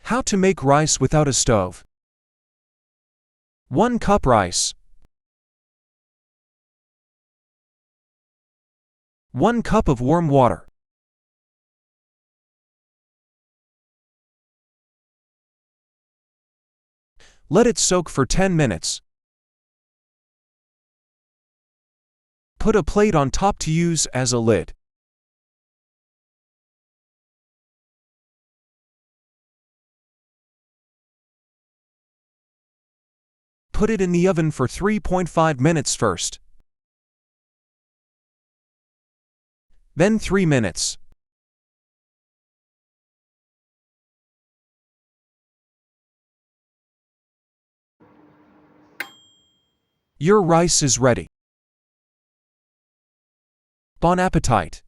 How to make rice without a stove. 1 cup rice. 1 cup of warm water. Let it soak for 10 minutes. Put a plate on top to use as a lid. Put it in the oven for 3.5 minutes first. Then 3 minutes. Your rice is ready. Bon appétit!